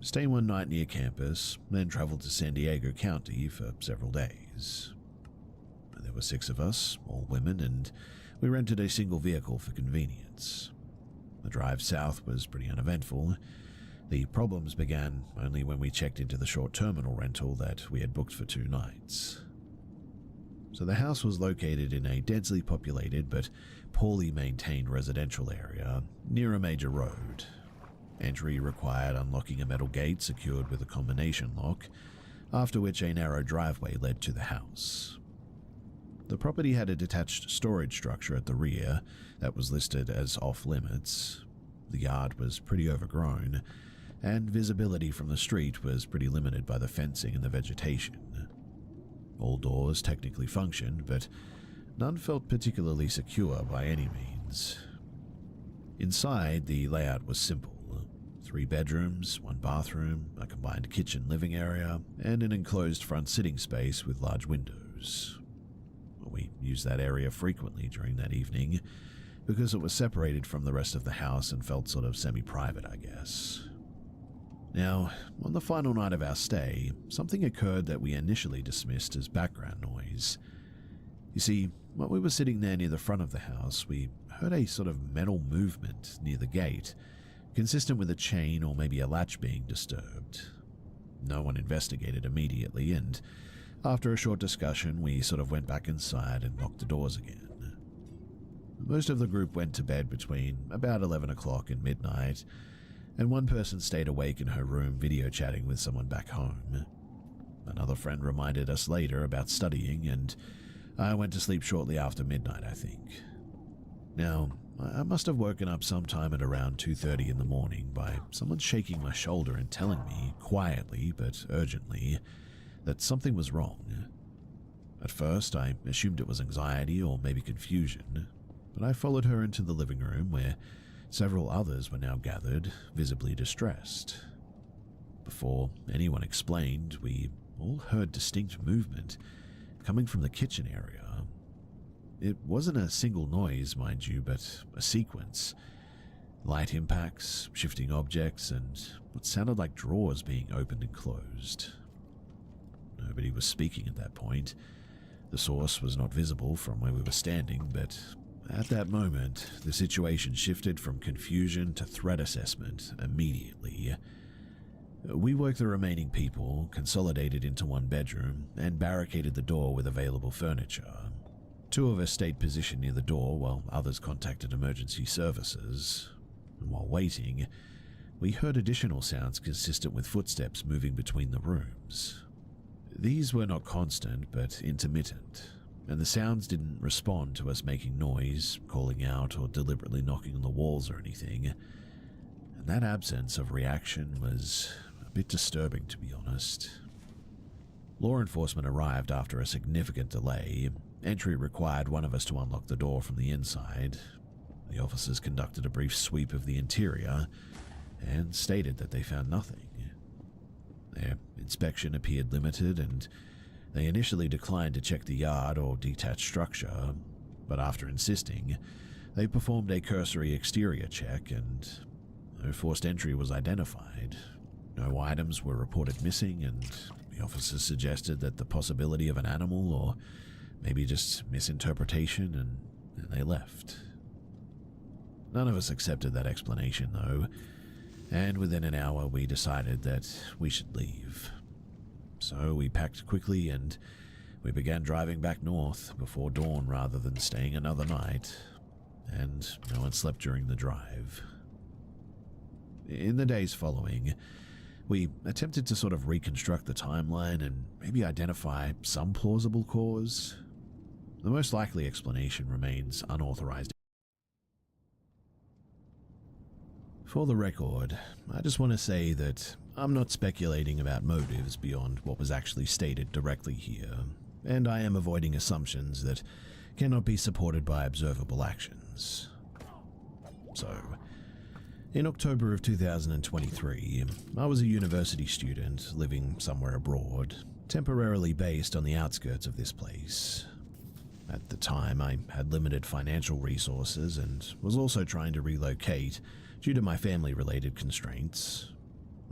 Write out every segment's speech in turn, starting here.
stay one night near campus, then travel to San Diego County for several days. There were 6 of us, all women, and we rented a single vehicle for convenience. The drive south was pretty uneventful. The problems began only when we checked into the short terminal rental that we had booked for 2 nights. So the house was located in a densely populated but poorly maintained residential area near a major road. Entry required unlocking a metal gate secured with a combination lock, after which a narrow driveway led to the house. The property had a detached storage structure at the rear that was listed as off-limits. The yard was pretty overgrown, and visibility from the street was pretty limited by the fencing and the vegetation. All doors technically functioned, but none felt particularly secure by any means. Inside, the layout was simple. 3 bedrooms, 1 bathroom, a combined kitchen-living area, and an enclosed front sitting space with large windows. We used that area frequently during that evening because it was separated from the rest of the house and felt sort of semi-private, I guess. Now, on the final night of our stay, something occurred that we initially dismissed as background noise. You see, while we were sitting there near the front of the house, we heard a sort of metal movement near the gate, consistent with a chain or maybe a latch being disturbed. No one investigated immediately, and after a short discussion, we sort of went back inside and locked the doors again. Most of the group went to bed between about 11 o'clock and midnight, and one person stayed awake in her room video chatting with someone back home. Another friend reminded us later about studying, and I went to sleep shortly after midnight, I think. Now, I must have woken up sometime at around 2:30 in the morning by someone shaking my shoulder and telling me, quietly but urgently, that something was wrong. At first, I assumed it was anxiety or maybe confusion, but I followed her into the living room where several others were now gathered, visibly distressed. Before anyone explained, we all heard distinct movement coming from the kitchen area. It wasn't a single noise, mind you, but a sequence. Light impacts, shifting objects, and what sounded like drawers being opened and closed. Nobody was speaking at that point. The source was not visible from where we were standing, but at that moment, the situation shifted from confusion to threat assessment immediately. We woke the remaining people, consolidated into one bedroom, and barricaded the door with available furniture. 2 of us stayed positioned near the door while others contacted emergency services. And while waiting, we heard additional sounds consistent with footsteps moving between the rooms. These were not constant, but intermittent, and the sounds didn't respond to us making noise, calling out, or deliberately knocking on the walls or anything. And that absence of reaction was a bit disturbing, to be honest. Law enforcement arrived after a significant delay. Entry required one of us to unlock the door from the inside. The officers conducted a brief sweep of the interior and stated that they found nothing. Their inspection appeared limited, and they initially declined to check the yard or detached structure, but after insisting, they performed a cursory exterior check and no forced entry was identified. No items were reported missing, and the officers suggested that the possibility of an animal or maybe just misinterpretation, and they left. None of us accepted that explanation, though, and within an hour we decided that we should leave. So we packed quickly and we began driving back north before dawn rather than staying another night, and no one slept during the drive. In the days following, we attempted to sort of reconstruct the timeline and maybe identify some plausible cause. The most likely explanation remains unauthorized. For the record, I just want to say that I'm not speculating about motives beyond what was actually stated directly here, and I am avoiding assumptions that cannot be supported by observable actions. So, in October of 2023, I was a university student living somewhere abroad, temporarily based on the outskirts of this place. At the time, I had limited financial resources and was also trying to relocate due to my family-related constraints.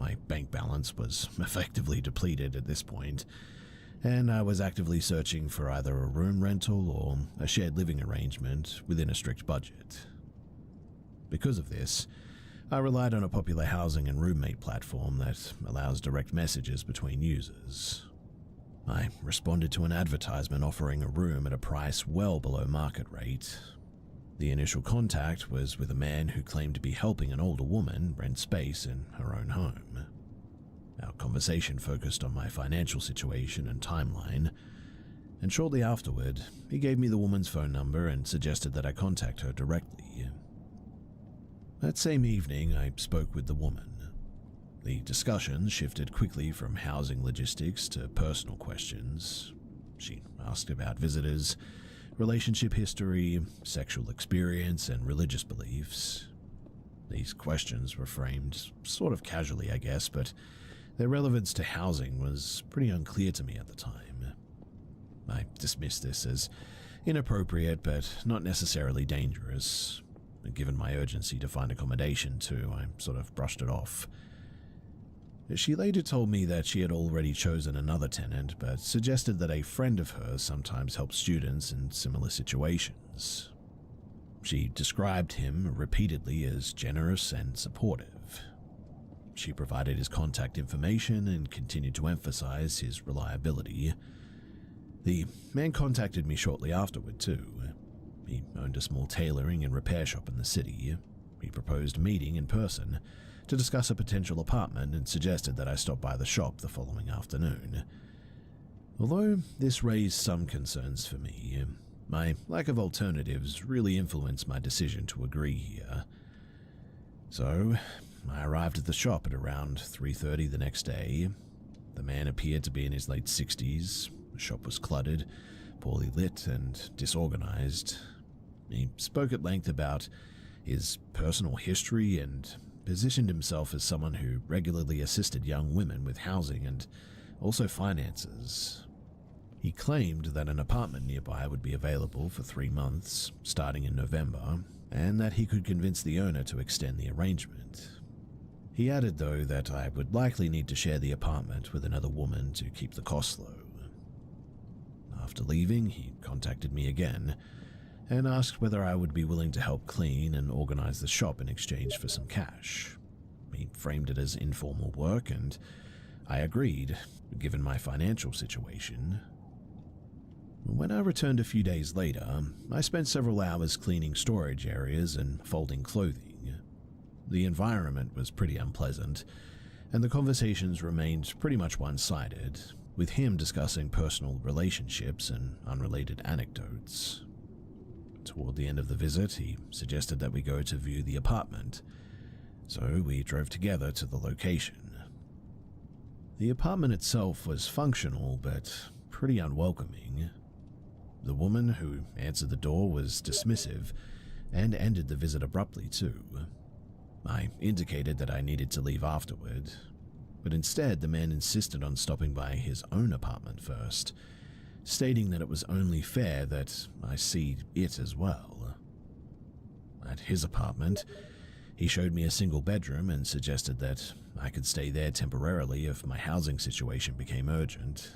My bank balance was effectively depleted at this point, and I was actively searching for either a room rental or a shared living arrangement within a strict budget. Because of this, I relied on a popular housing and roommate platform that allows direct messages between users. I responded to an advertisement offering a room at a price well below market rate. The initial contact was with a man who claimed to be helping an older woman rent space in her own home. Our conversation focused on my financial situation and timeline, and shortly afterward, he gave me the woman's phone number and suggested that I contact her directly. That same evening, I spoke with the woman. The discussion shifted quickly from housing logistics to personal questions. She asked about visitors, relationship history, sexual experience, and religious beliefs. These questions were framed sort of casually, I guess, but their relevance to housing was pretty unclear to me at the time. I dismissed this as inappropriate, but not necessarily dangerous. And given my urgency to find accommodation too, I sort of brushed it off. She later told me that she had already chosen another tenant, but suggested that a friend of hers sometimes helps students in similar situations. She described him repeatedly as generous and supportive. She provided his contact information and continued to emphasize his reliability. The man contacted me shortly afterward too. He owned a small tailoring and repair shop in the city. He proposed meeting in person to discuss a potential apartment and suggested that I stop by the shop the following afternoon. Although this raised some concerns for me, my lack of alternatives really influenced my decision to agree here. So, I arrived at the shop at around 3:30 the next day. The man appeared to be in his late 60s. The shop was cluttered, poorly lit, and disorganized. He spoke at length about his personal history and positioned himself as someone who regularly assisted young women with housing and also finances. He claimed that an apartment nearby would be available for 3 months, starting in November, and that he could convince the owner to extend the arrangement. He added, though, that I would likely need to share the apartment with another woman to keep the costs low. After leaving, he contacted me again and asked whether I would be willing to help clean and organize the shop in exchange for some cash. He framed it as informal work, and I agreed, given my financial situation. When I returned a few days later, I spent several hours cleaning storage areas and folding clothing. The environment was pretty unpleasant, and the conversations remained pretty much one-sided, with him discussing personal relationships and unrelated anecdotes. Toward the end of the visit, he suggested that we go to view the apartment, so we drove together to the location. The apartment itself was functional, but pretty unwelcoming. The woman who answered the door was dismissive and ended the visit abruptly too. I indicated that I needed to leave afterward, but instead the man insisted on stopping by his own apartment first, stating that it was only fair that I see it as well. At his apartment, he showed me a single bedroom and suggested that I could stay there temporarily if my housing situation became urgent.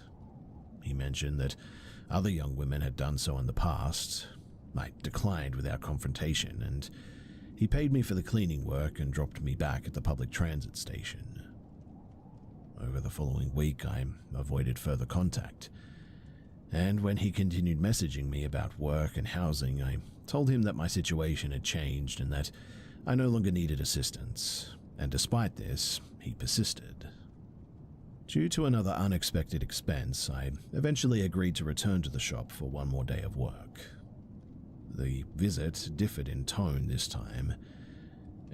He mentioned that other young women had done so in the past. I declined without confrontation, and he paid me for the cleaning work and dropped me back at the public transit station. Over the following week, I avoided further contact, and when he continued messaging me about work and housing, I told him that my situation had changed and that I no longer needed assistance, and despite this, he persisted. Due to another unexpected expense, I eventually agreed to return to the shop for one more day of work. The visit differed in tone this time.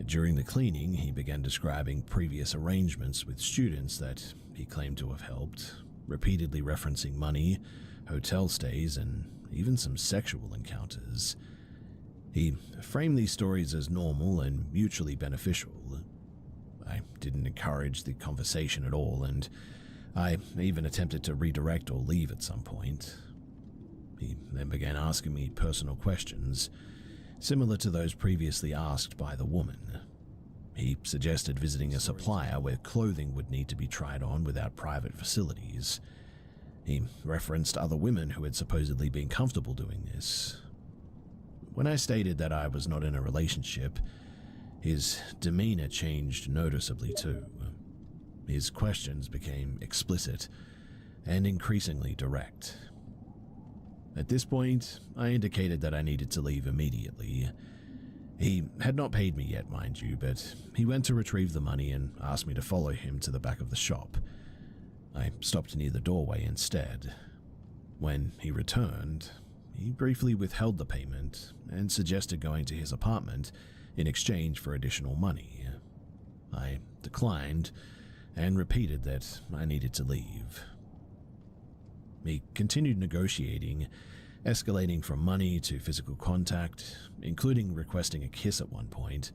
During the cleaning, he began describing previous arrangements with students that he claimed to have helped, repeatedly referencing money, hotel stays, and even some sexual encounters. He framed these stories as normal and mutually beneficial. I didn't encourage the conversation at all, and I even attempted to redirect or leave at some point. He then began asking me personal questions, similar to those previously asked by the woman. He suggested visiting a supplier where clothing would need to be tried on without private facilities. He referenced other women who had supposedly been comfortable doing this. When I stated that I was not in a relationship, his demeanor changed noticeably too. His questions became explicit and increasingly direct. At this point, I indicated that I needed to leave immediately. He had not paid me yet, mind you, but he went to retrieve the money and asked me to follow him to the back of the shop. I stopped near the doorway instead. When he returned, he briefly withheld the payment and suggested going to his apartment in exchange for additional money. I declined and repeated that I needed to leave. He continued negotiating, escalating from money to physical contact, including requesting a kiss at one point.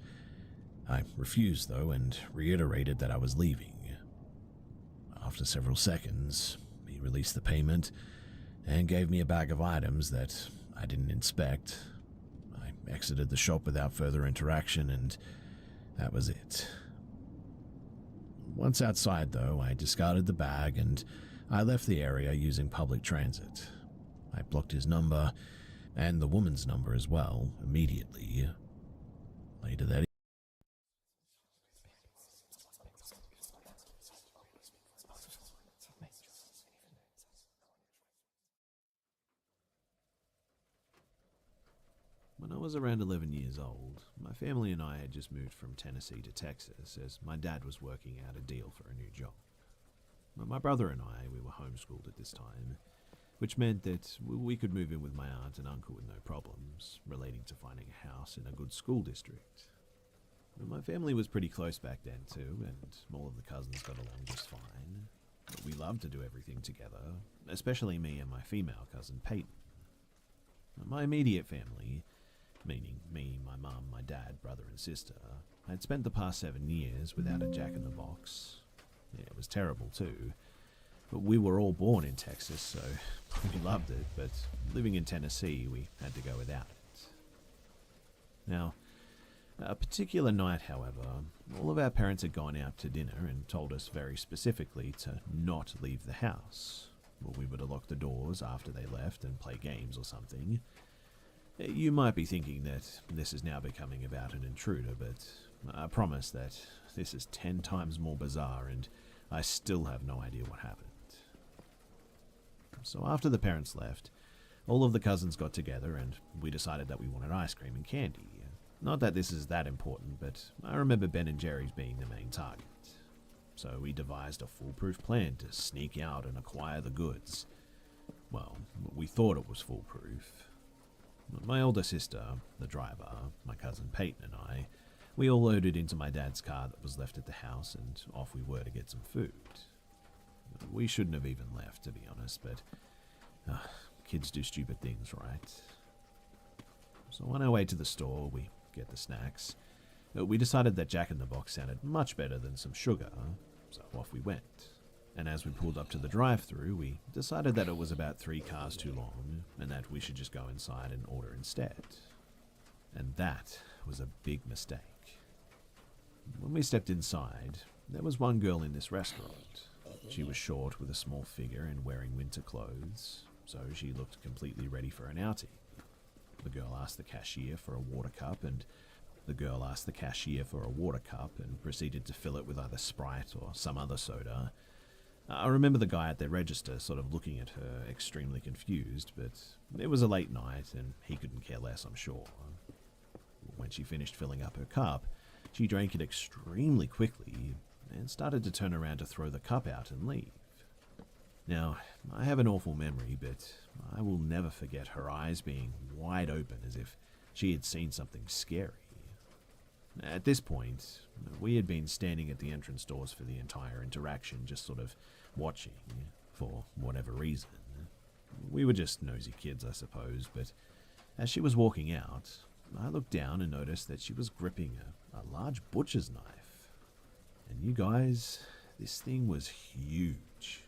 I refused, though, and reiterated that I was leaving. After several seconds, he released the payment and gave me a bag of items that I didn't inspect. I exited the shop without further interaction, and that was it. Once outside, though, I discarded the bag and I left the area using public transit. I blocked his number, and the woman's number as well, immediately. Later that When I was around 11 years old, my family and I had just moved from Tennessee to Texas as my dad was working out a deal for a new job. My brother and I, we were homeschooled at this time, which meant that we could move in with my aunt and uncle with no problems relating to finding a house in a good school district. My family was pretty close back then too, and all of the cousins got along just fine. But we loved to do everything together, especially me and my female cousin Peyton. My immediate family, meaning me, my mum, my dad, brother and sister, had spent the past 7 years without a jack-in-the-box. Yeah, it was terrible too. But we were all born in Texas, so we loved it, but living in Tennessee, we had to go without it. Now, a particular night, however, all of our parents had gone out to dinner and told us very specifically to not leave the house. Well, we were to lock the doors after they left and play games or something. You might be thinking that this is now becoming about an intruder, but I promise that this is 10 times more bizarre and I still have no idea what happened. So after the parents left, all of the cousins got together and we decided that we wanted ice cream and candy. Not that this is that important, but I remember Ben and Jerry's being the main target. So we devised a foolproof plan to sneak out and acquire the goods. Well, we thought it was foolproof. My older sister, the driver, my cousin Peyton and I, we all loaded into my dad's car that was left at the house and off we were to get some food. We shouldn't have even left, to be honest, but kids do stupid things, right? So on our way to the store, we get the snacks. We decided that Jack-in-the-Box sounded much better than some sugar, so off we went. And as we pulled up to the drive-thru, we decided that it was about 3 cars too long, and that we should just go inside and order instead. And that was a big mistake. When we stepped inside, there was one girl in this restaurant. She was short with a small figure and wearing winter clothes, so she looked completely ready for an outing. The girl asked the cashier for a water cup, and proceeded to fill it with either Sprite or some other soda. I remember the guy at the register sort of looking at her, extremely confused, but it was a late night and he couldn't care less, I'm sure. When she finished filling up her cup, she drank it extremely quickly and started to turn around to throw the cup out and leave. Now, I have an awful memory, but I will never forget her eyes being wide open as if she had seen something scary. At this point, we had been standing at the entrance doors for the entire interaction, just sort of watching, for whatever reason. We were just nosy kids, I suppose, but as she was walking out, I looked down and noticed that she was gripping a large butcher's knife. And you guys, this thing was huge.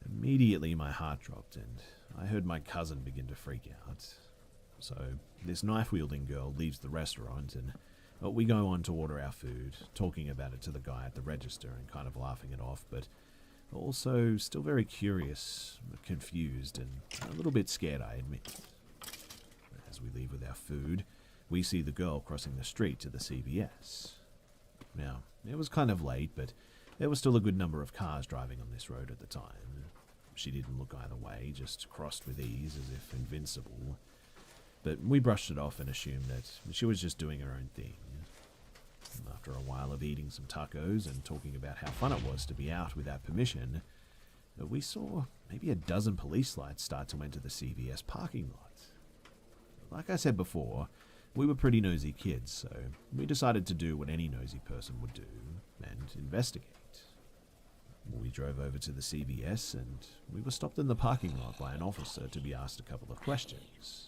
Immediately my heart dropped and I heard my cousin begin to freak out. So this knife-wielding girl leaves the restaurant and We go on to order our food, talking about it to the guy at the register and kind of laughing it off, but also still very curious, confused, and a little bit scared, I admit. As we leave with our food, we see the girl crossing the street to the CVS. Now, it was kind of late, but there was still a good number of cars driving on this road at the time. She didn't look either way, just crossed with ease as if invincible. But we brushed it off and assumed that she was just doing her own thing. After a while of eating some tacos and talking about how fun it was to be out without permission, we saw maybe a dozen police lights start to enter the CVS parking lot. Like I said before, we were pretty nosy kids, so we decided to do what any nosy person would do and investigate. We drove over to the CVS and we were stopped in the parking lot by an officer to be asked a couple of questions.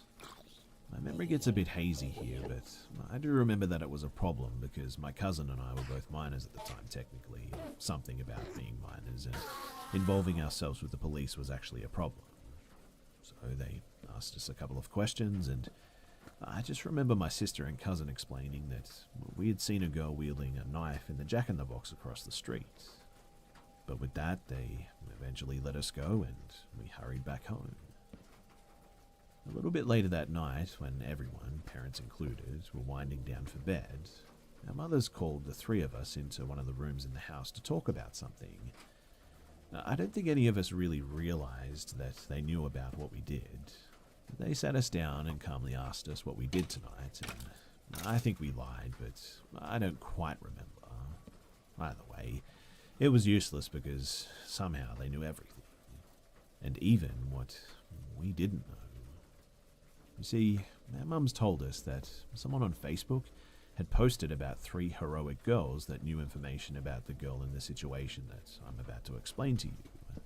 My memory gets a bit hazy here, but I do remember that it was a problem because my cousin and I were both minors at the time, technically. Something about being minors and involving ourselves with the police was actually a problem. So they asked us a couple of questions, and I just remember my sister and cousin explaining that we had seen a girl wielding a knife in the Jack-in-the-Box across the street. But with that, they eventually let us go and we hurried back home. A little bit later that night, when everyone, parents included, were winding down for bed, our mothers called the three of us into one of the rooms in the house to talk about something. I don't think any of us really realized that they knew about what we did. They sat us down and calmly asked us what we did tonight, and I think we lied, but I don't quite remember. Either way, it was useless because somehow they knew everything, and even what we didn't know. You see, our mums told us that someone on Facebook had posted about 3 heroic girls that knew information about the girl in the situation that I'm about to explain to you.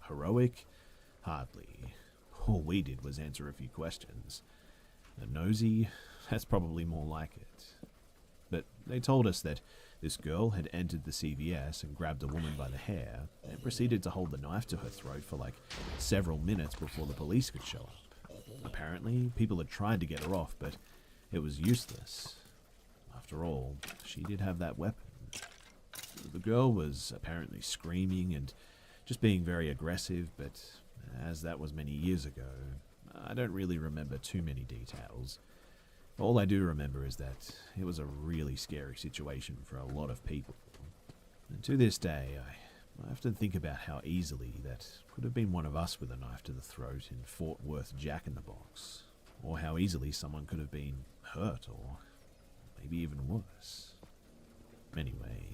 Heroic? Hardly. All we did was answer a few questions. Nosy? That's probably more like it. But they told us that this girl had entered the CVS and grabbed a woman by the hair and proceeded to hold the knife to her throat for like several minutes before the police could show up. Apparently, people had tried to get her off, but it was useless. After all, she did have that weapon. The girl was apparently screaming and just being very aggressive, but as that was many years ago, I don't really remember too many details. All I do remember is that it was a really scary situation for a lot of people. And to this day, I often think about how easily that could have been one of us with a knife to the throat in Fort Worth Jack-in-the-Box, or how easily someone could have been hurt, or maybe even worse. Anyway,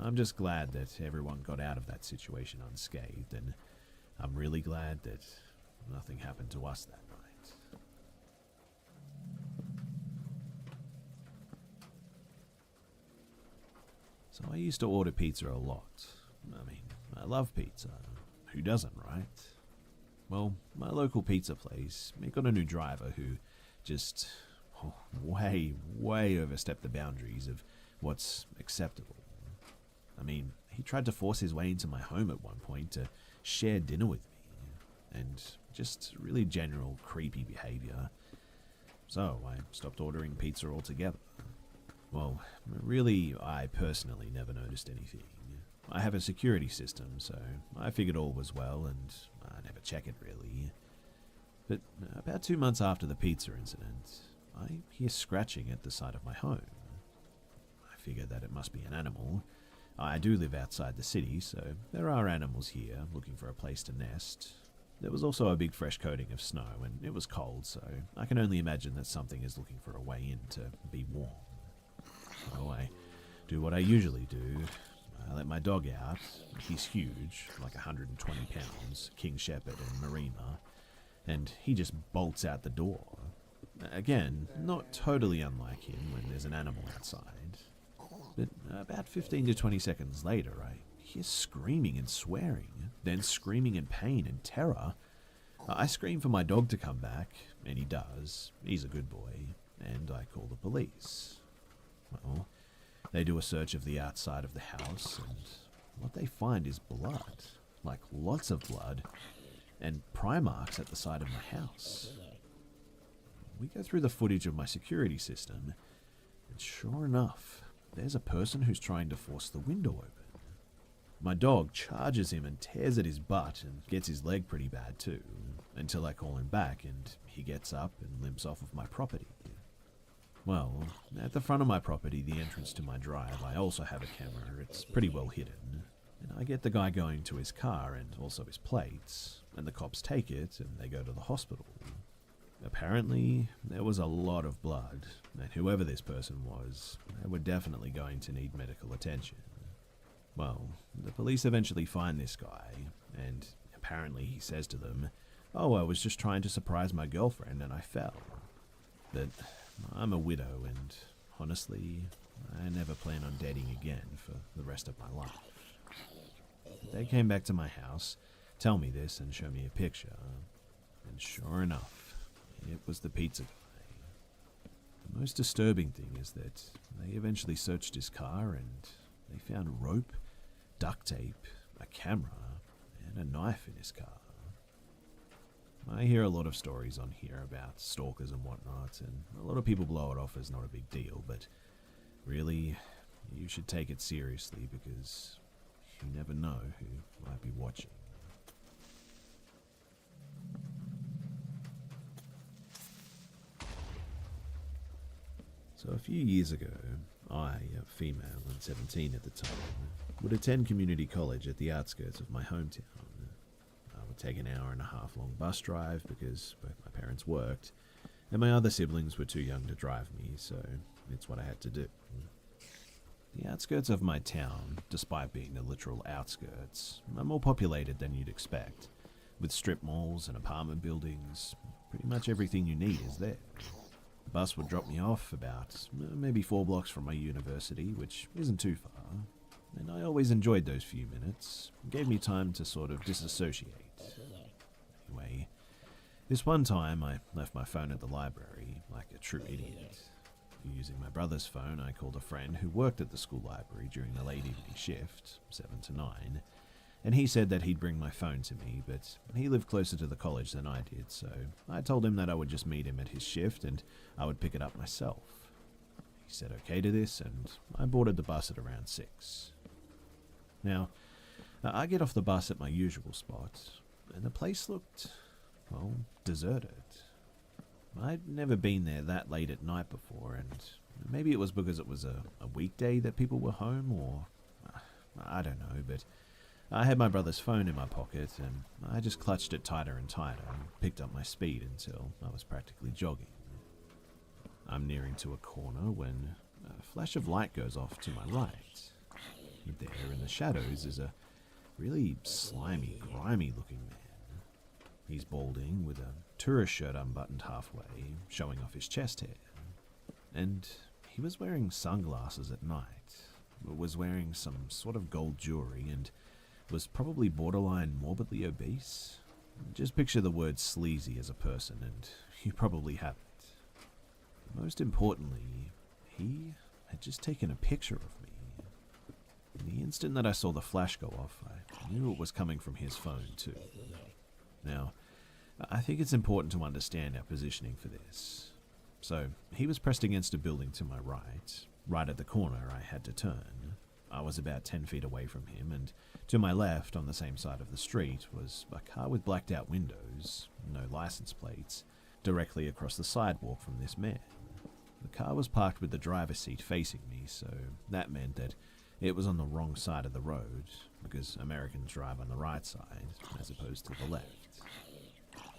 I'm just glad that everyone got out of that situation unscathed, and I'm really glad that nothing happened to us that night. So I used to order pizza a lot. I mean, I love pizza. Who doesn't, right? Well, my local pizza place, it got a new driver who just way overstepped the boundaries of what's acceptable. I mean, he tried to force his way into my home at one point to share dinner with me, and just really general creepy behavior. So I stopped ordering pizza altogether. Well, really, I personally never noticed anything. I have a security system, so I figured all was well, and I never check it really. But about 2 months after the pizza incident, I hear scratching at the side of my home. I figure that it must be an animal. I do live outside the city, so there are animals here looking for a place to nest. There was also a big fresh coating of snow, and it was cold, so I can only imagine that something is looking for a way in to be warm. So I do what I usually do. I let my dog out. He's huge, like 120 pounds, King Shepherd and Marima, and he just bolts out the door. Again, not totally unlike him when there's an animal outside. But about 15 to 20 seconds later, I hear screaming and swearing, then screaming in pain and terror. I scream for my dog to come back, and he does. He's a good boy, and I call the police. Well, they do a search of the outside of the house, and what they find is blood, like lots of blood, and pry marks at the side of my house. We go through the footage of my security system, and And sure enough, there's a person who's trying to force the window open. My dog charges him and tears at his butt and gets his leg pretty bad too, until I call him back and he gets up and limps off of my property. Well, at the front of my property, the entrance to my drive, I also have a camera. It's pretty well hidden. And I get the guy going to his car and also his plates, and the cops take it and they go to the hospital. Apparently, there was a lot of blood, and whoever this person was, they were definitely going to need medical attention. Well, the police eventually find this guy, and apparently he says to them, "Oh, I was just trying to surprise my girlfriend and I fell." But I'm a widow, and honestly, I never plan on dating again for the rest of my life. They came back to my house, tell me this, and show me a picture, and sure enough, it was the pizza guy. The most disturbing thing is that they eventually searched his car and they found rope, duct tape, a camera, and a knife in his car. I hear a lot of stories on here about stalkers and whatnot, and a lot of people blow it off as not a big deal, but really, you should take it seriously because you never know who might be watching. So a few years ago, I, a female and 17 at the time, would attend community college at the outskirts of my hometown. I would take an hour-and-a-half long bus drive because both my parents worked, and my other siblings were too young to drive me, so it's what I had to do. The outskirts of my town, despite being the literal outskirts, are more populated than you'd expect, with strip malls and apartment buildings. Pretty much everything you need is there. The bus would drop me off about maybe 4 blocks from my university, which isn't too far, and I always enjoyed those few minutes. It gave me time to sort of disassociate. Anyway, this one time I left my phone at the library, like a true idiot. Using my brother's phone, I called a friend who worked at the school library during the late evening shift, 7 to 9, and he said that he'd bring my phone to me, but he lived closer to the college than I did, so I told him that I would just meet him at his shift and I would pick it up myself. He said okay to this, and I boarded the bus at around 6. Now, I get off the bus at my usual spot, and the place looked, well, deserted. I'd never been there that late at night before, and maybe it was because it was a weekday that people were home, or I don't know, but I had my brother's phone in my pocket, and I just clutched it tighter and tighter and picked up my speed until I was practically jogging. I'm nearing to a corner when a flash of light goes off to my right. There in the shadows is a really slimy, grimy-looking man. He's balding with a tourist shirt unbuttoned halfway, showing off his chest hair. And he was wearing sunglasses at night, was wearing some sort of gold jewelry, and was probably borderline morbidly obese. Just picture the word sleazy as a person, and you probably have it. Most importantly, he had just taken a picture of me. In the instant that I saw the flash go off, I knew it was coming from his phone too. Now, I think it's important to understand our positioning for this. So, he was pressed against a building to my right. Right at the corner, I had to turn. I was about 10 feet away from him, and to my left, on the same side of the street, was a car with blacked out windows, no license plates, directly across the sidewalk from this man. The car was parked with the driver's seat facing me, so that meant that it was on the wrong side of the road, because Americans drive on the right side, as opposed to the left.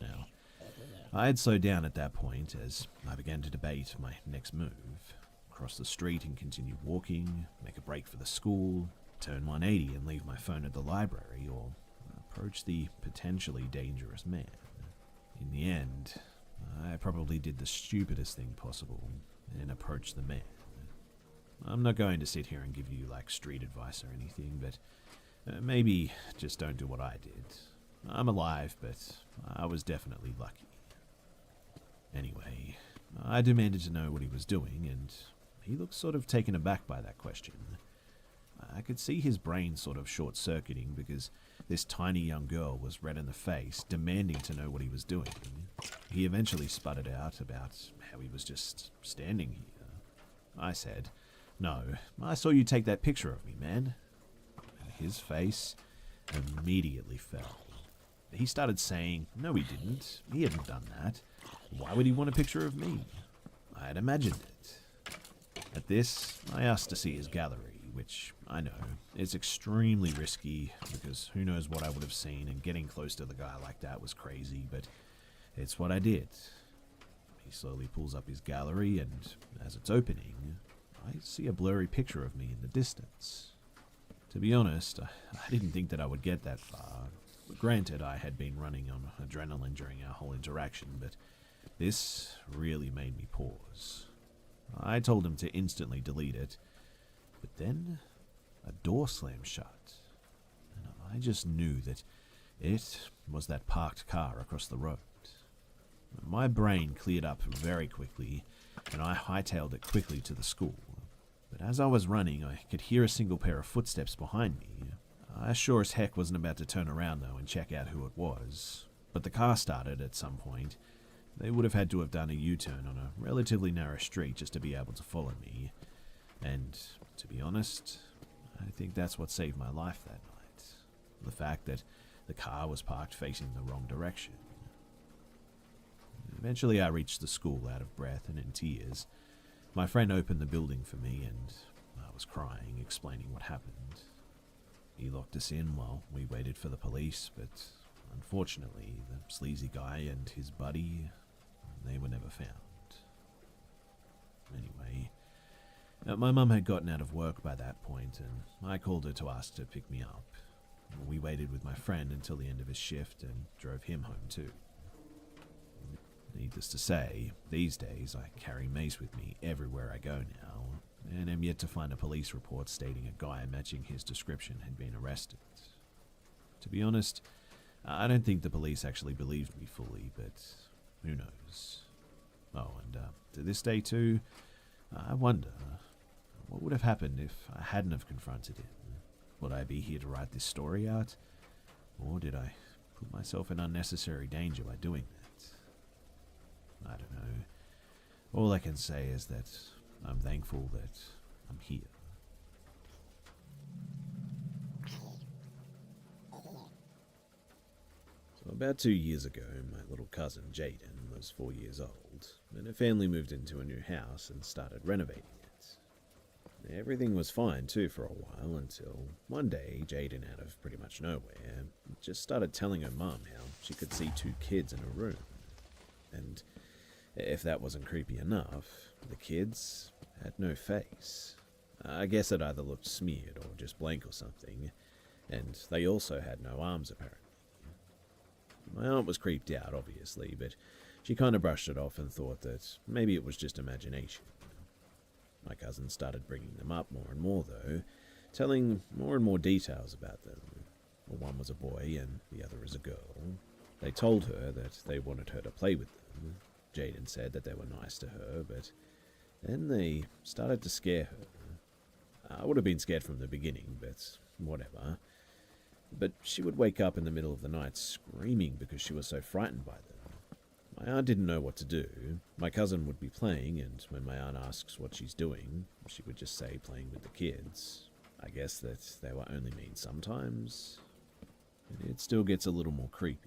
Now, I had slowed down at that point as I began to debate my next move. Cross the street and continue walking, make a break for the school, turn 180 and leave my phone at the library, or approach the potentially dangerous man. In the end, I probably did the stupidest thing possible and approached the man. I'm not going to sit here and give you street advice or anything, but maybe just don't do what I did. I'm alive, but I was definitely lucky. Anyway, I demanded to know what he was doing, and he looked sort of taken aback by that question. I could see his brain sort of short-circuiting because this tiny young girl was red in the face, demanding to know what he was doing. He eventually sputtered out about how he was just standing here. I said. "No, I saw you take that picture of me, man." And his face immediately fell. He started saying, no he didn't, he hadn't done that. Why would he want a picture of me? I had imagined it. At this, I asked to see his gallery, which, I know, is extremely risky, because who knows what I would have seen, and getting close to the guy like that was crazy, but it's what I did. He slowly pulls up his gallery, and as it's opening, I see a blurry picture of me in the distance. To be honest, I didn't think that I would get that far. Granted, I had been running on adrenaline during our whole interaction, but this really made me pause. I told him to instantly delete it, but then a door slammed shut, and I just knew that it was that parked car across the road. My brain cleared up very quickly, and I hightailed it quickly to the school. But as I was running, I could hear a single pair of footsteps behind me. I sure as heck wasn't about to turn around, though, and check out who it was. But the car started at some point. They would have had to have done a U-turn on a relatively narrow street just to be able to follow me. And, to be honest, I think that's what saved my life that night. The fact that the car was parked facing the wrong direction. Eventually I reached the school out of breath and in tears. My friend opened the building for me and I was crying, explaining what happened. He locked us in while we waited for the police, but unfortunately the sleazy guy and his buddy, they were never found. Anyway, my mum had gotten out of work by that point and I called her to ask to pick me up. We waited with my friend until the end of his shift and drove him home too. Needless to say, these days I carry Mace with me everywhere I go now, and am yet to find a police report stating a guy matching his description had been arrested. To be honest, I don't think the police actually believed me fully, but who knows. Oh, and to this day too, I wonder, what would have happened if I hadn't have confronted him? Would I be here to write this story out? Or did I put myself in unnecessary danger by doing that? I don't know. All I can say is that I'm thankful that I'm here. So about 2 years ago, my little cousin Jaden was 4 years old, and her family moved into a new house and started renovating it. Everything was fine too for a while until one day Jaden, out of pretty much nowhere, just started telling her mum how she could see 2 kids in a room. And if that wasn't creepy enough, the kids had no face. I guess it either looked smeared or just blank or something, and they also had no arms apparently. My aunt was creeped out, obviously, but she kind of brushed it off and thought that maybe it was just imagination. My cousin started bringing them up more and more, though, telling more and more details about them. One was a boy and the other is a girl. They told her that they wanted her to play with them. Jaden said that they were nice to her, but then they started to scare her. I would have been scared from the beginning, but whatever. But she would wake up in the middle of the night screaming because she was so frightened by them. My aunt didn't know what to do. My cousin would be playing, and when my aunt asks what she's doing, she would just say playing with the kids. I guess that they were only mean sometimes. And it still gets a little more creepy.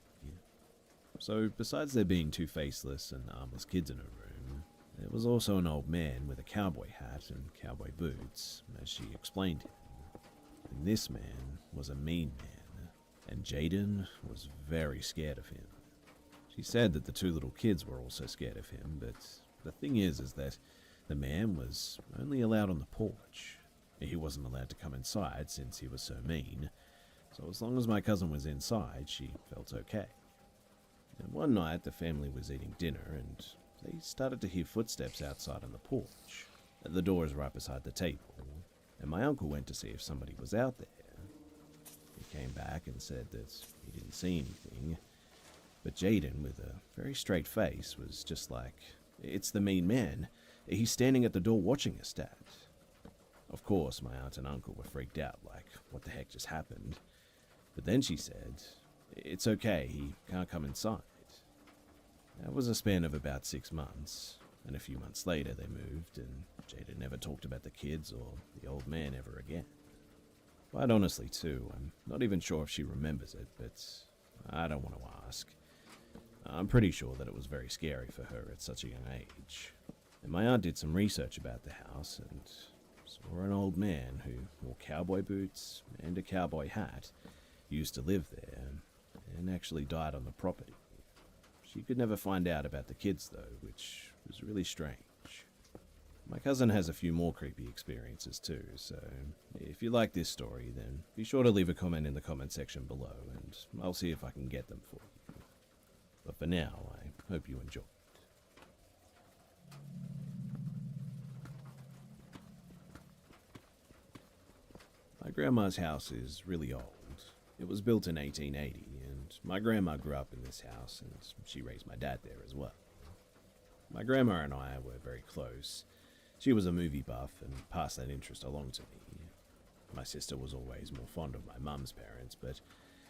So, besides there being 2 faceless and armless kids in her room, there was also an old man with a cowboy hat and cowboy boots, as she explained him. And this man was a mean man, and Jaden was very scared of him. She said that the 2 little kids were also scared of him, but the thing is that the man was only allowed on the porch. He wasn't allowed to come inside since he was so mean, so as long as my cousin was inside, she felt okay. And one night, the family was eating dinner, and they started to hear footsteps outside on the porch. The door is right beside the table, and my uncle went to see if somebody was out there. He came back and said that he didn't see anything, but Jaden, with a very straight face, was just like, "It's the mean man. He's standing at the door watching us, Dad." Of course, my aunt and uncle were freaked out, like, what the heck just happened? But then she said, "It's okay, he can't come inside." That was a span of about 6 months. and a few months later they moved, and Jada never talked about the kids or the old man ever again. Quite honestly, too, I'm not even sure if she remembers it, but I don't want to ask. I'm pretty sure that it was very scary for her at such a young age. And my aunt did some research about the house and saw an old man who wore cowboy boots and a cowboy hat, used to live there, and actually died on the property. She could never find out about the kids, though, which was really strange. My cousin has a few more creepy experiences too, so if you like this story, then be sure to leave a comment in the comment section below, and I'll see if I can get them for you. But for now, I hope you enjoyed. My grandma's house is really old. It was built in 1880, and my grandma grew up in this house, and she raised my dad there as well. My grandma and I were very close. She was a movie buff and passed that interest along to me. My sister was always more fond of my mum's parents, but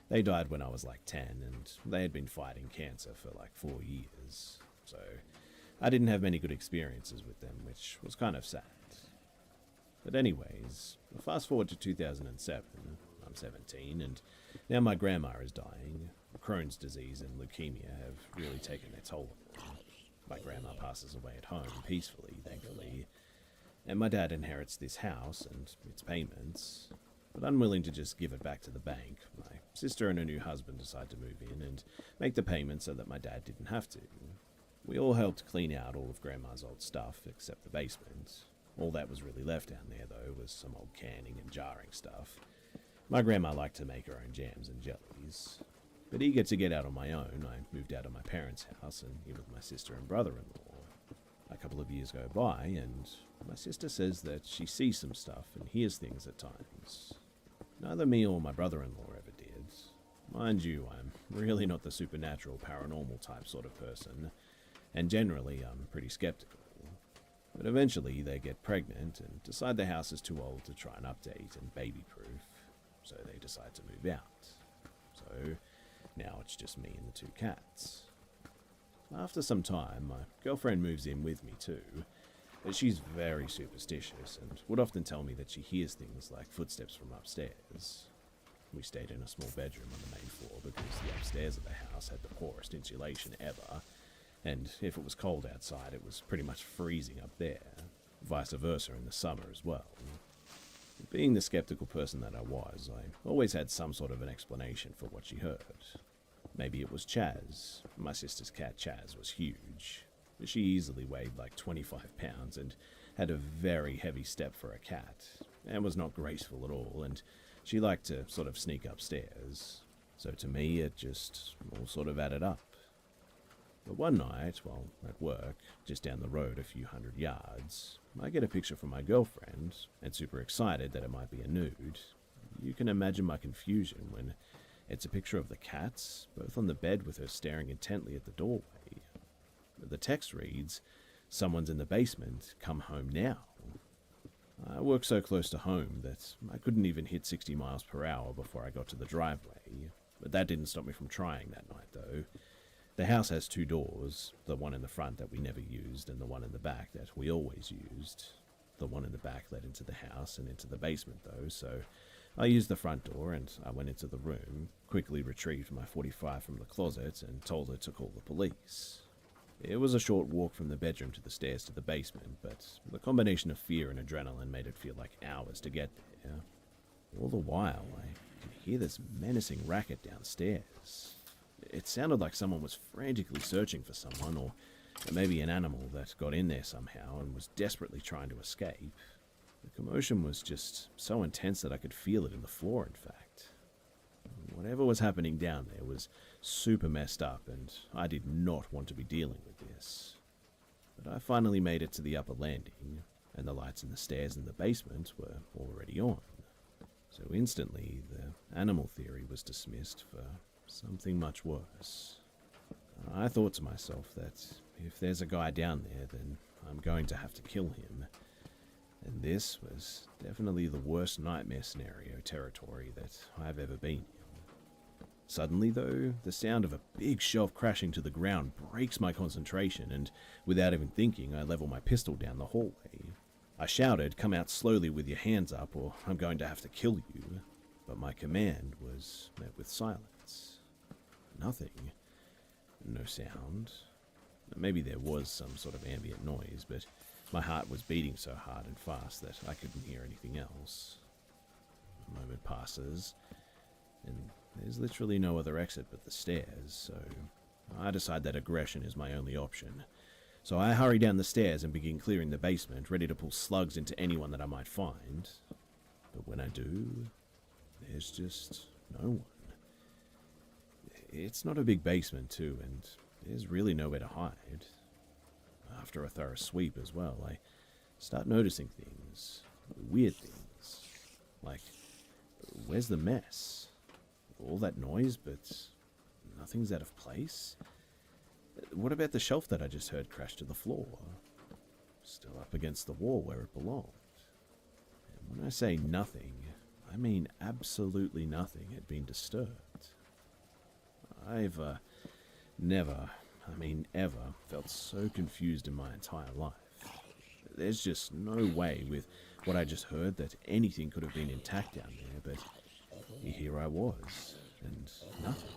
they died when I was like 10, and they had been fighting cancer for like 4 years. So I didn't have many good experiences with them, which was kind of sad. But anyways, fast forward to 2007. I'm 17, and now my grandma is dying. Crohn's disease and leukemia have really taken their toll on her. My grandma passes away at home peacefully, thankfully, and my dad inherits this house and its payments. But unwilling to just give it back to the bank, my sister and her new husband decide to move in and make the payments so that my dad didn't have to. We all helped clean out all of Grandma's old stuff except the basement. All that was really left down there, though, was some old canning and jarring stuff. My grandma liked to make her own jams and jellies. But eager to get out on my own, I moved out of my parents' house and in with my sister and brother-in-law. A couple of years go by, and my sister says that she sees some stuff and hears things at times. Neither me or my brother-in-law ever did. Mind you, I'm really not the supernatural, paranormal type sort of person, and generally I'm pretty skeptical. But eventually they get pregnant and decide the house is too old to try and update and baby-proof, so they decide to move out. So now it's just me and the 2 cats. After some time, my girlfriend moves in with me too, but she's very superstitious and would often tell me that she hears things like footsteps from upstairs. We stayed in a small bedroom on the main floor because the upstairs of the house had the poorest insulation ever, and if it was cold outside, it was pretty much freezing up there, vice versa in the summer as well. Being the skeptical person that I was, I always had some sort of an explanation for what she heard. Maybe it was Chaz. My sister's cat Chaz was huge. She easily weighed like 25 pounds and had a very heavy step for a cat, and was not graceful at all, and she liked to sort of sneak upstairs. So to me, it just all sort of added up. But one night, while at work, just down the road a few hundred yards, I get a picture from my girlfriend, and super excited that it might be a nude. You can imagine my confusion when it's a picture of the cats, both on the bed with her staring intently at the doorway. The text reads, "Someone's in the basement, come home now." I work so close to home that I couldn't even hit 60 miles per hour before I got to the driveway, but that didn't stop me from trying that night though. The house has 2 doors, the one in the front that we never used and the one in the back that we always used. The one in the back led into the house and into the basement though, so I used the front door and I went into the room, quickly retrieved my .45 from the closet and told her to call the police. It was a short walk from the bedroom to the stairs to the basement, but the combination of fear and adrenaline made it feel like hours to get there. All the while, I could hear this menacing racket downstairs. It sounded like someone was frantically searching for someone, or maybe an animal that got in there somehow and was desperately trying to escape. The commotion was just so intense that I could feel it in the floor, in fact. Whatever was happening down there was super messed up, and I did not want to be dealing with this. But I finally made it to the upper landing, and the lights in the stairs in the basement were already on. So instantly, the animal theory was dismissed for something much worse. I thought to myself that if there's a guy down there, then I'm going to have to kill him. And this was definitely the worst nightmare scenario territory that I've ever been in. Suddenly, though, the sound of a big shelf crashing to the ground breaks my concentration, and without even thinking, I level my pistol down the hallway. I shouted, "Come out slowly with your hands up, or I'm going to have to kill you." But my command was met with silence. Nothing. No sound. Maybe there was some sort of ambient noise, but my heart was beating so hard and fast that I couldn't hear anything else. A moment passes, and there's literally no other exit but the stairs, so I decide that aggression is my only option. So I hurry down the stairs and begin clearing the basement, ready to pull slugs into anyone that I might find. But when I do, there's just no one. It's not a big basement, too, and there's really nowhere to hide. After a thorough sweep as well, I start noticing things, weird things, like, where's the mess? All that noise, but nothing's out of place? What about the shelf that I just heard crash to the floor? Still up against the wall where it belonged. And when I say nothing, I mean absolutely nothing had been disturbed. I've never, ever felt so confused in my entire life. There's just no way with what I just heard that anything could have been intact down there, but here I was, and nothing.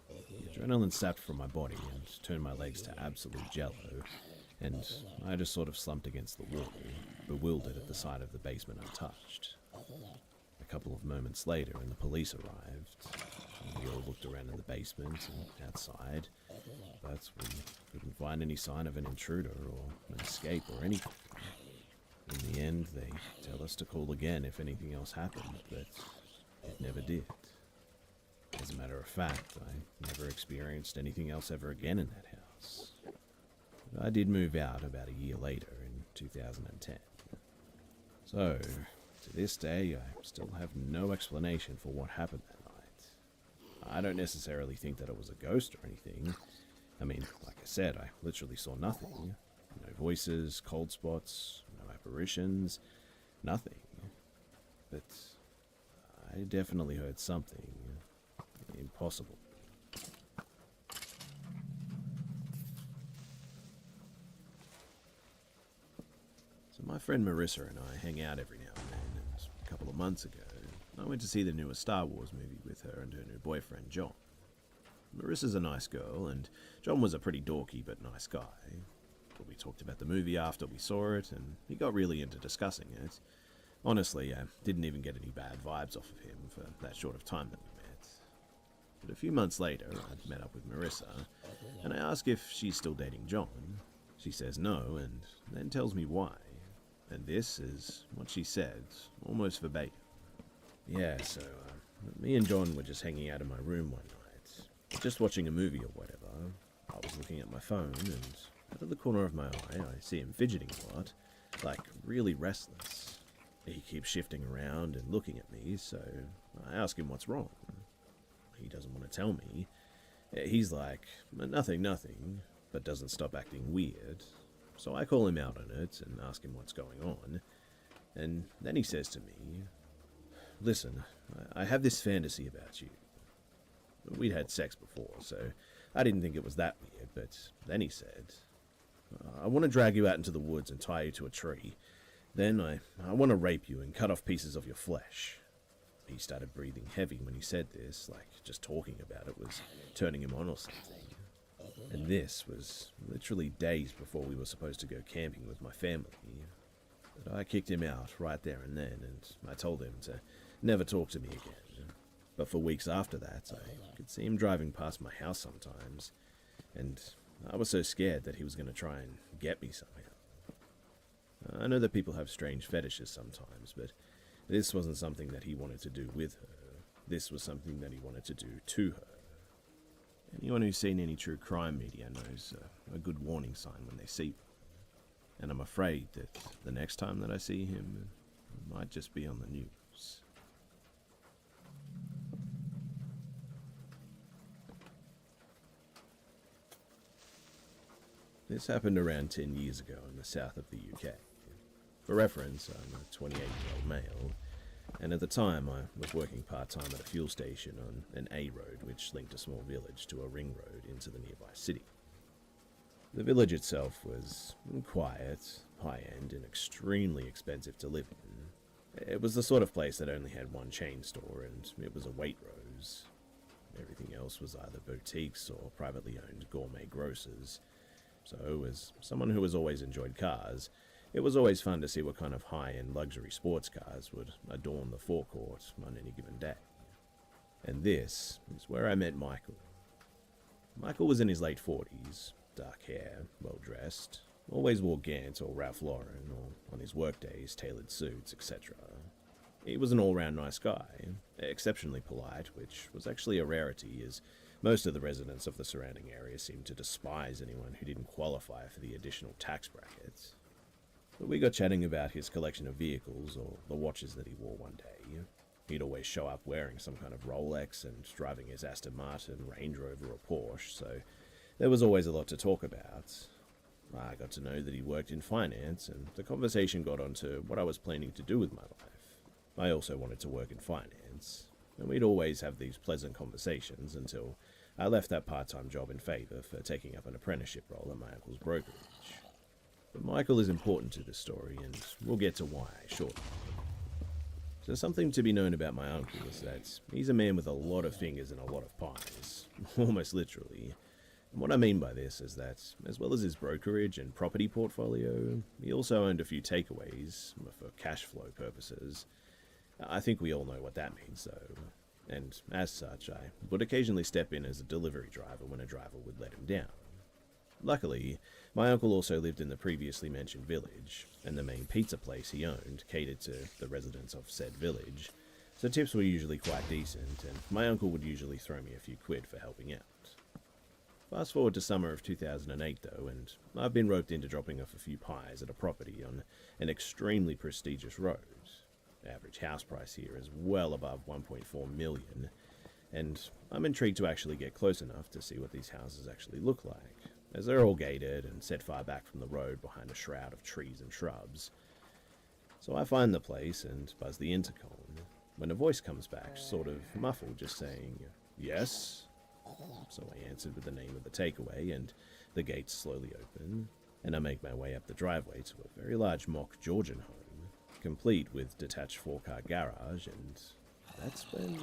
The adrenaline sapped from my body and turned my legs to absolute jello, and I just sort of slumped against the wall, bewildered at the sight of the basement untouched. A couple of moments later, and the police arrived. We all looked around in the basement and outside, but we couldn't find any sign of an intruder or an escape or anything. In the end, they tell us to call again if anything else happened, but it never did. As a matter of fact, I never experienced anything else ever again in that house. But I did move out about a year later in 2010. So, to this day, I still have no explanation for what happened that night. I don't necessarily think that it was a ghost or anything. I mean, like I said, I literally saw nothing. No voices, cold spots, no apparitions, nothing. But I definitely heard something impossible. So my friend Marissa and I hang out every now and then, and a couple of months ago, I went to see the newest Star Wars movie with her and her new boyfriend, John. Marissa's a nice girl, and John was a pretty dorky but nice guy. But we talked about the movie after we saw it, and he got really into discussing it. Honestly, I didn't even get any bad vibes off of him for that short of time that we met. But a few months later, I'd met up with Marissa, and I ask if she's still dating John. She says no, and then tells me why. And this is what she said, almost verbatim. Yeah, so me and John were just hanging out in my room one night, just watching a movie or whatever. I was looking at my phone, and out of the corner of my eye, I see him fidgeting a lot, like really restless. He keeps shifting around and looking at me, so I ask him what's wrong. He doesn't want to tell me. He's like, nothing, but doesn't stop acting weird. So I call him out on it and ask him what's going on. And then he says to me, "Listen, I have this fantasy about you." We'd had sex before, so I didn't think it was that weird, but then he said, "I want to drag you out into the woods and tie you to a tree. Then I want to rape you and cut off pieces of your flesh." He started breathing heavy when he said this, like just talking about it was turning him on or something. And this was literally days before we were supposed to go camping with my family. But I kicked him out right there and then, and I told him to never talk to me again. But for weeks after that, I could see him driving past my house sometimes, and I was so scared that he was going to try and get me somehow. I know that people have strange fetishes sometimes, but this wasn't something that he wanted to do with her. This was something that he wanted to do to her. Anyone who's seen any true crime media knows a good warning sign when they see one. And I'm afraid that the next time that I see him, it might just be on the news. This happened around 10 years ago in the south of the UK. For reference, I'm a 28-year-old male, and at the time I was working part-time at a fuel station on an A road which linked a small village to a ring road into the nearby city. The village itself was quiet, high-end, and extremely expensive to live in. It was the sort of place that only had one chain store, and it was a Waitrose. Everything else was either boutiques or privately owned gourmet grocers. So, as someone who has always enjoyed cars, it was always fun to see what kind of high-end luxury sports cars would adorn the forecourt on any given day. And this is where I met Michael. Michael was in his late 40s, dark hair, well-dressed, always wore Gant or Ralph Lauren, or on his workdays, tailored suits, etc. He was an all-round nice guy, exceptionally polite, which was actually a rarity, as most of the residents of the surrounding area seemed to despise anyone who didn't qualify for the additional tax brackets. But we got chatting about his collection of vehicles, or the watches that he wore one day. He'd always show up wearing some kind of Rolex and driving his Aston Martin, Range Rover, or Porsche, so there was always a lot to talk about. I got to know that he worked in finance, and the conversation got onto what I was planning to do with my life. I also wanted to work in finance, and we'd always have these pleasant conversations until I left that part-time job in favour for taking up an apprenticeship role at my uncle's brokerage. But Michael is important to this story, and we'll get to why shortly. So something to be known about my uncle is that he's a man with a lot of fingers and a lot of pies, almost literally. And what I mean by this is that, as well as his brokerage and property portfolio, he also owned a few takeaways for cash flow purposes. I think we all know what that means, though. And as such, I would occasionally step in as a delivery driver when a driver would let him down. Luckily, my uncle also lived in the previously mentioned village, and the main pizza place he owned catered to the residents of said village, so tips were usually quite decent, and my uncle would usually throw me a few quid for helping out. Fast forward to summer of 2008 though, and I've been roped into dropping off a few pies at a property on an extremely prestigious road. Average house price here is well above 1.4 million, and I'm intrigued to actually get close enough to see what these houses actually look like, as they're all gated and set far back from the road behind a shroud of trees and shrubs. So I find the place and buzz the intercom, when a voice comes back, sort of muffled, just saying, "Yes?" So I answered with the name of the takeaway, and the gates slowly open, and I make my way up the driveway to a very large mock Georgian home, complete with detached four-car garage, and that's when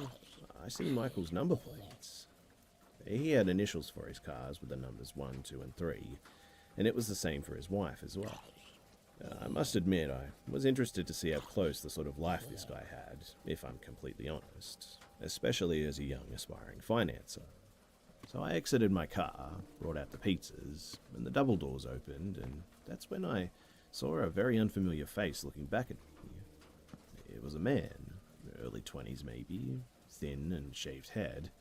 I see Michael's number plates. He had initials for his cars with the numbers 1, 2, and 3, and it was the same for his wife as well. I must admit, I was interested to see how close the sort of life this guy had, if I'm completely honest, especially as a young aspiring financer. So I exited my car, brought out the pizzas, and the double doors opened, and that's when I saw a very unfamiliar face looking back at me. It was a man, early 20s maybe, thin and shaved head.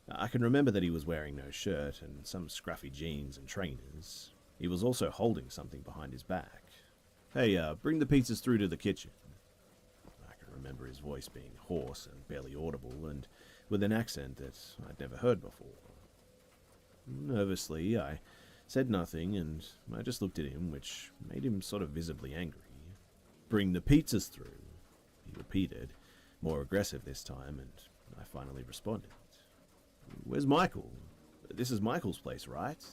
I can remember that he was wearing no shirt and some scruffy jeans and trainers. He was also holding something behind his back. "Hey, bring the pizzas through to the kitchen." I can remember his voice being hoarse and barely audible, and with an accent that I'd never heard before. Nervously, I said nothing, and I just looked at him, which made him sort of visibly angry. "Bring the pizzas through," he repeated, more aggressive this time, and I finally responded. "Where's Michael? This is Michael's place, right?"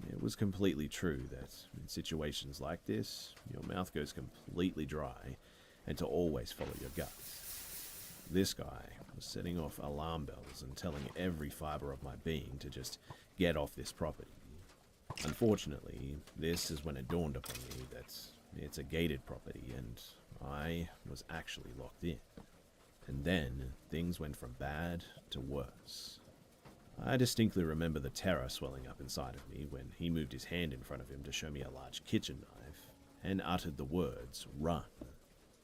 It was completely true that in situations like this, your mouth goes completely dry, and to always follow your gut. This guy was setting off alarm bells and telling every fiber of my being to just get off this property. Unfortunately, this is when it dawned upon me that it's a gated property and I was actually locked in. And then things went from bad to worse. I distinctly remember the terror swelling up inside of me when he moved his hand in front of him to show me a large kitchen knife and uttered the words, "Run."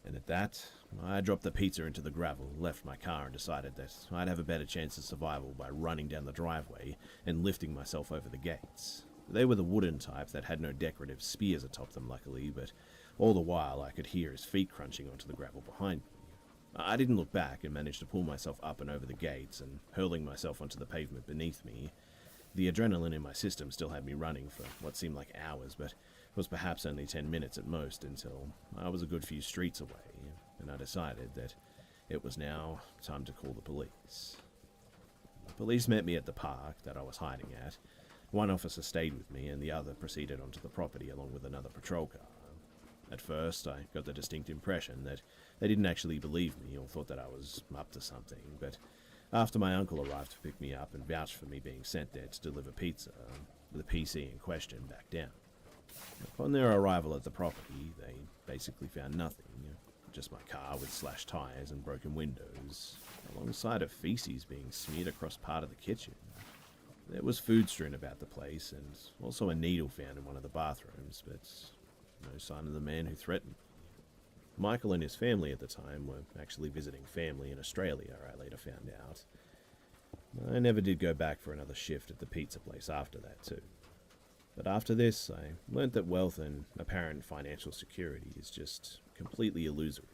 And at that, I dropped the pizza into the gravel, left my car, and decided that I'd have a better chance of survival by running down the driveway and lifting myself over the gates. They were the wooden type that had no decorative spears atop them, luckily, but all the while I could hear his feet crunching onto the gravel behind me. I didn't look back and managed to pull myself up and over the gates and hurling myself onto the pavement beneath me. The adrenaline in my system still had me running for what seemed like hours, but was perhaps only 10 minutes at most until I was a good few streets away. and I decided that it was now time to call the police. The police met me at the park that I was hiding at. One officer stayed with me, and the other proceeded onto the property along with another patrol car. At first, I got the distinct impression that they didn't actually believe me or thought that I was up to something, but after my uncle arrived to pick me up and vouch for me being sent there to deliver pizza, the PC in question backed down. Upon their arrival at the property, they basically found nothing, just my car with slashed tires and broken windows, alongside of feces being smeared across part of the kitchen. There was food strewn about the place, and also a needle found in one of the bathrooms, but no sign of the man who threatened me. Michael and his family at the time were actually visiting family in Australia, I later found out. I never did go back for another shift at the pizza place after that, too. But after this, I learnt that wealth and apparent financial security is just completely illusory.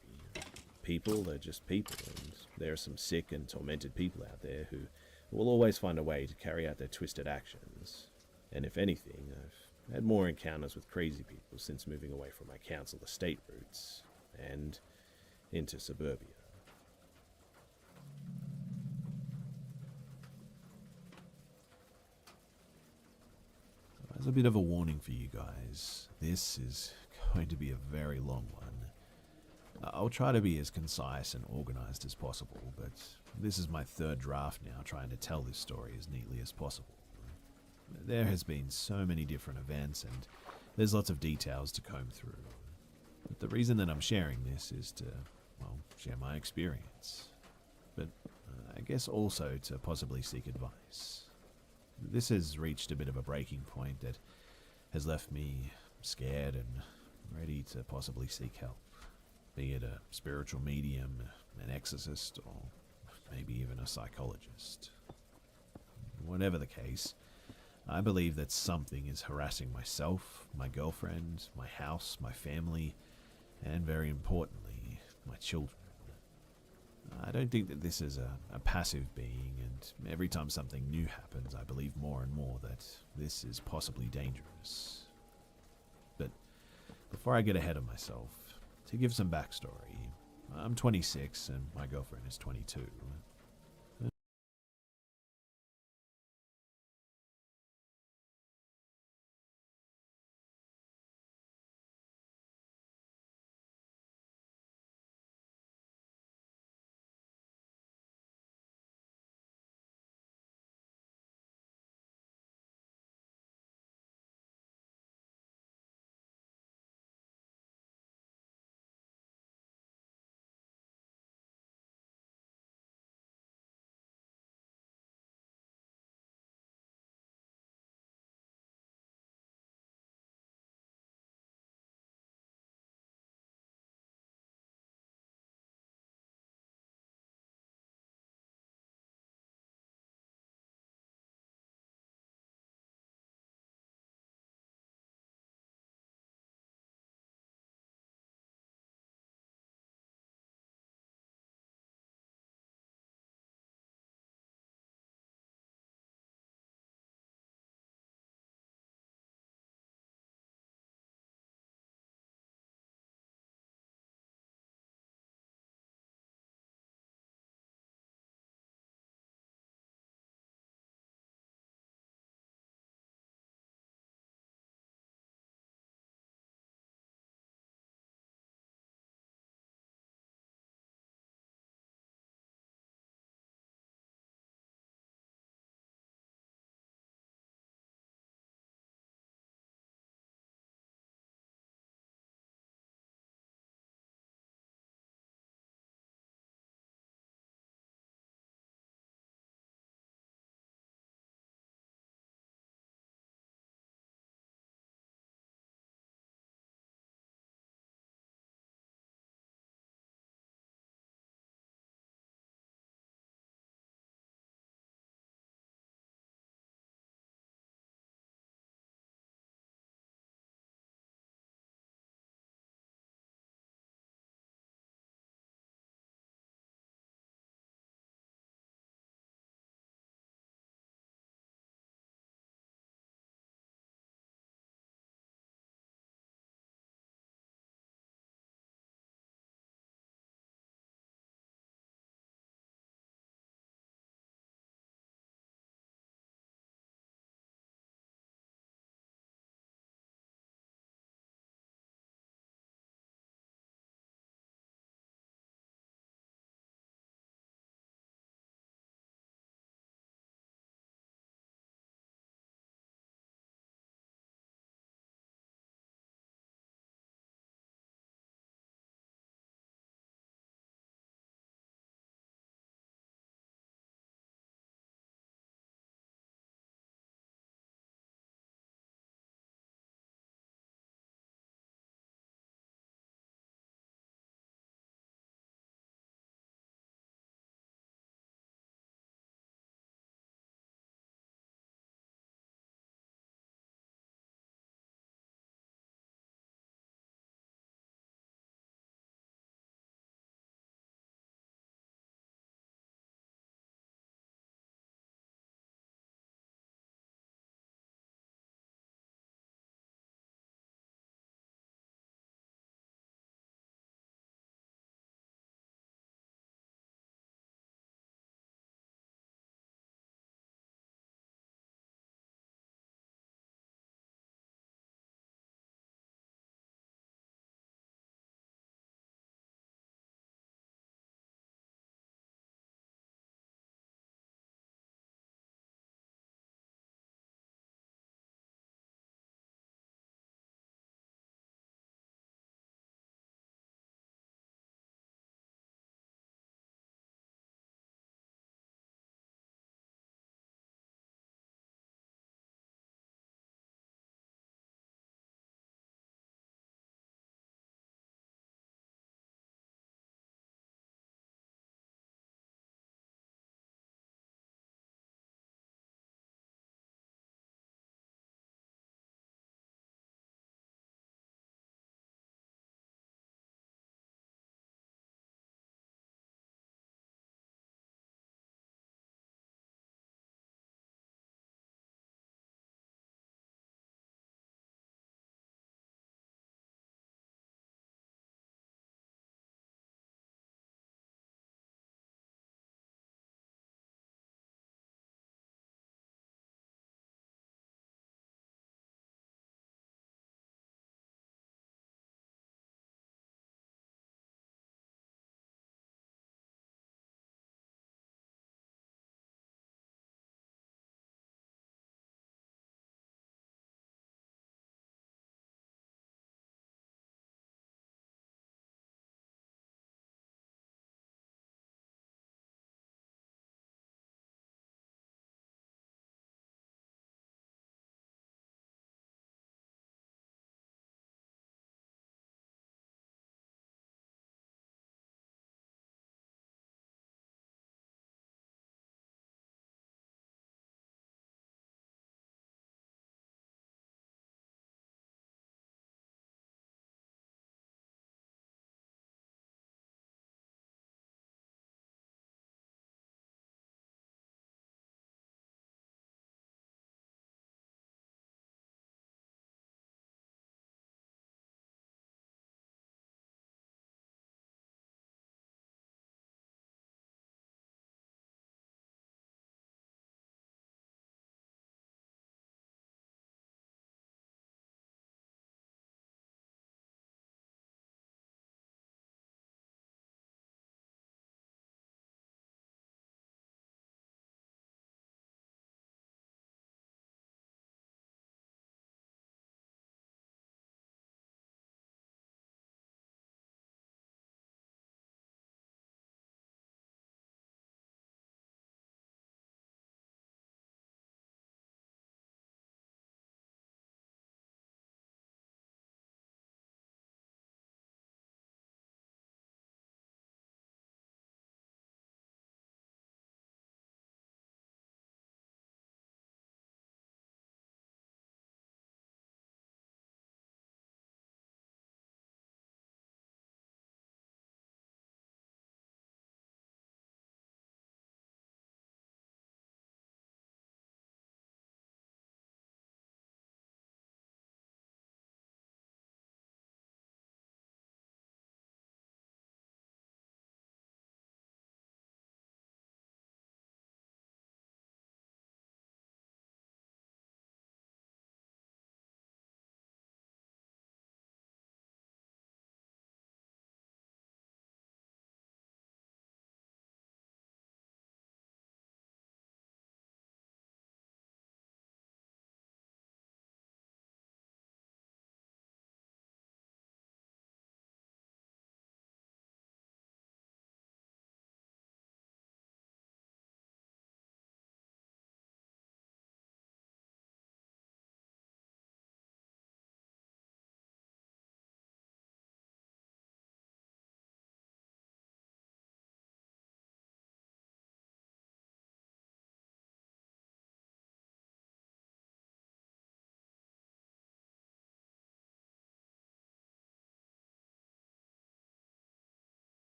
People are just people, and there are some sick and tormented people out there who will always find a way to carry out their twisted actions. And if anything, I've had more encounters with crazy people since moving away from my council estate roots and into suburbia. As a bit of a warning for you guys, this is going to be a very long one. I'll try to be as concise and organized as possible, but this is my third draft now trying to tell this story as neatly as possible. There has been so many different events and there's lots of details to comb through. But the reason that I'm sharing this is to, well, share my experience. But I guess also to possibly seek advice. This has reached a bit of a breaking point that has left me scared and ready to possibly seek help. Be it a spiritual medium, an exorcist, or maybe even a psychologist. Whatever the case, I believe that something is harassing myself, my girlfriend, my house, my family, and very importantly, my children. I don't think that this is a passive being, and every time something new happens, I believe more and more that this is possibly dangerous. But before I get ahead of myself, to give some backstory, I'm 26 and my girlfriend is 22.